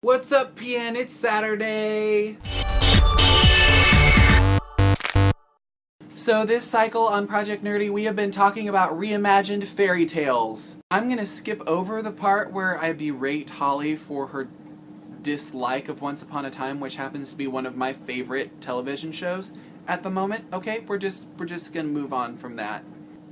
What's up, PN? It's Saturday! So this cycle on Project Nerdy, we have been talking about reimagined fairy tales. I'm gonna skip over the part where I berate Holly for her dislike of Once Upon a Time, which happens to be one of my favorite television shows at the moment. Okay, we're just gonna move on from that.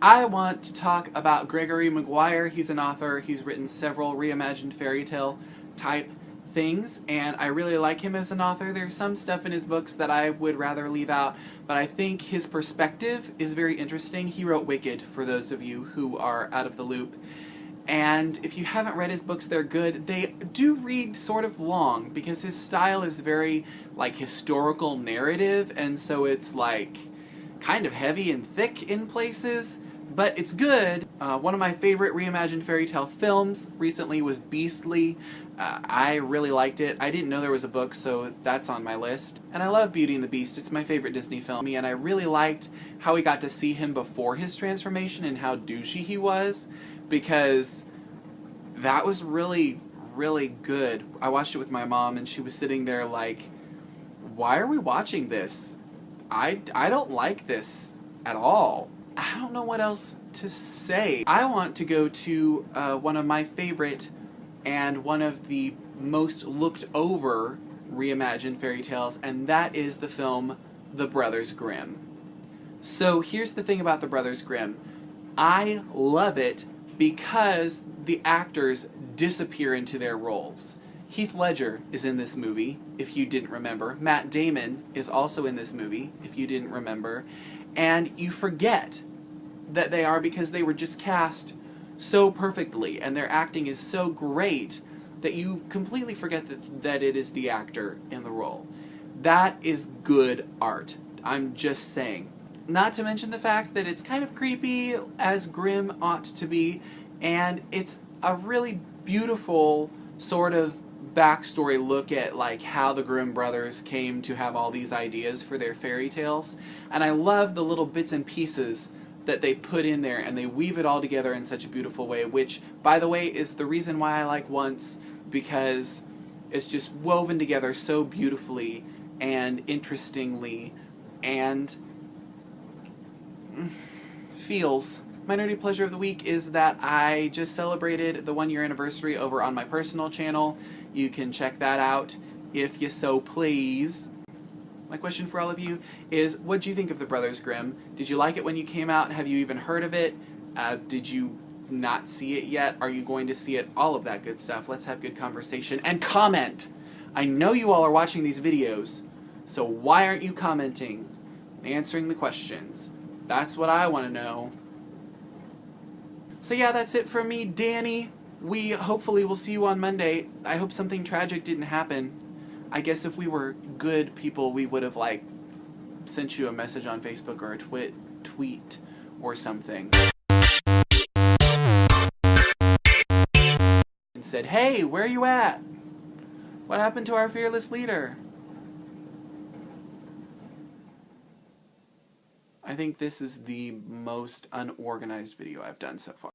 I want to talk about Gregory Maguire. He's an author. He's written several reimagined fairy tale type things, and I really like him as an author. There's some stuff in his books that I would rather leave out, but I think his perspective is very interesting. He wrote Wicked, for those of you who are out of the loop. And if you haven't read his books, they're good. They do read sort of long, because his style is very, like, historical narrative, and so it's, like, kind of heavy and thick in places, but it's good. One of my favorite reimagined fairy tale films recently was Beastly. I really liked it. I didn't know there was a book, so that's on my list. And I love Beauty and the Beast. It's my favorite Disney film, and I really liked how we got to see him before his transformation and how douchey he was, because that was really, really good. I watched it with my mom, and she was sitting there like, why are we watching this? I don't like this at all. I don't know what else to say. I want to go to one of my favorite and one of the most looked over reimagined fairy tales, and that is the film The Brothers Grimm. So here's the thing about The Brothers Grimm. I love it because the actors disappear into their roles. Heath Ledger is in this movie, if you didn't remember. Matt Damon is also in this movie, if you didn't remember. And you forget that they are, because they were just cast so perfectly, and their acting is so great that you completely forget that it is the actor in the role. That is good art. I'm just saying. Not to mention the fact that it's kind of creepy, as Grimm ought to be, and it's a really beautiful sort of backstory look at like how the Grimm brothers came to have all these ideas for their fairy tales. And I love the little bits and pieces that they put in there, and they weave it all together in such a beautiful way, which, by the way, is the reason why I like Once, because it's just woven together so beautifully and interestingly and feels. My nerdy pleasure of the week is that I just celebrated the 1-year anniversary over on my personal channel. You can check that out if you so please. My question for all of you is, what do you think of The Brothers Grimm? Did you like it when you came out? Have you even heard of it? Did you not see it yet? Are you going to see it? All of that good stuff. Let's have good conversation. And comment! I know you all are watching these videos, so why aren't you commenting and answering the questions? That's what I want to know. So yeah, that's it from me, Danny. We hopefully will see you on Monday. I hope something tragic didn't happen. I guess if we were good people, we would have, like, sent you a message on Facebook or a tweet or something. And said, hey, where are you at? What happened to our fearless leader? I think this is the most unorganized video I've done so far.